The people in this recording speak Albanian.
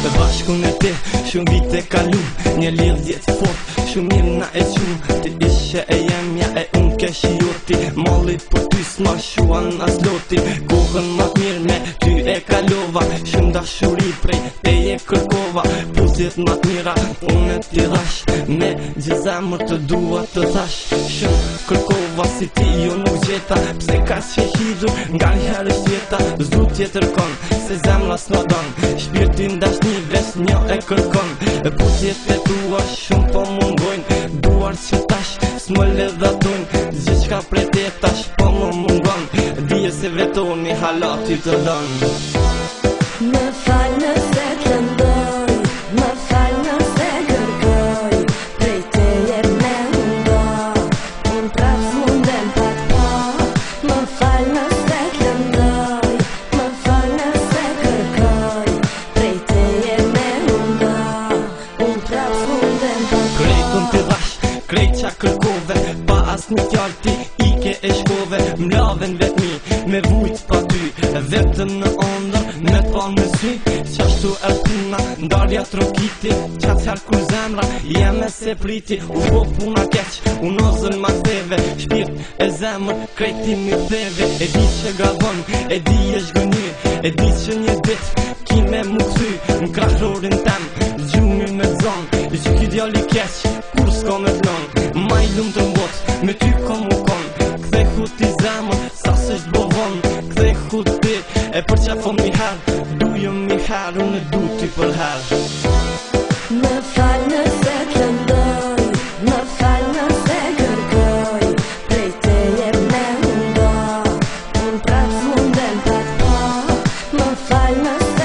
Të bashku me te, shumë vite kalum, një lidhje të fort, shumë mirë na e qumë. Ti ishe e jemja e unë ke shioti, mallit për ty s'ma shuan as loti. Kohën ma mirë me ty e kalova, shumë dashuri prej teje kërkova. Pusjet ma mira, unë e ti dhash, me gjizemër të dua të thash. Shumë kërkova si ti jo nuk gjeta, pse ka që hidru nga njëherë shtjeta. Zdu tjetër kon, se zemra s'na don, shpirtin dashni vesh një e kërkon. Pusjet e tua shumë po mungojnë, duar që tash s'më ledhatojnë. Gjithçka prej te tash po më mungon, dije se vetoni halati të don. Më fal nëse të ndoj, më fal nëse kërkoj, prej teje me ndo, unë prap s'mundem pa t'pa. Më fal nëse të ndoj, më fal nëse kërkoj, prej teje me ndo, unë prap s'mundem pa t'pa. Krejtun të dhash, krejt qa kërkove, pa as një fjall ti ike e shkove. Mlaven vetmi, me vujt pa ty, vetëm në ondër, me t'pa në sy. Qashtu e puna, ndarja trokiti, qatë qarë kur zemra, jeme se priti. U po puna keq, u nozën ma theve, shpirt e zemër, krejti mi theve. E di që gabon, e di e shgëny, e di që një dit, kime mu këthy, në krahrorin tem, gjumi me zon. Që ki djali keq, kur s'ka me t'lon, ma i lumë të mbot, me ty ka mu kon. Kthe huti zemër, sa s'është bovon, kthe huti, e për që fom një her, dujëm një her, unë e du ty për her. Më fal nëse të ndoj, më fal nëse kërkoj, prej teje me ndo, unë prap s'mundem pa t'pa. Më fal nëse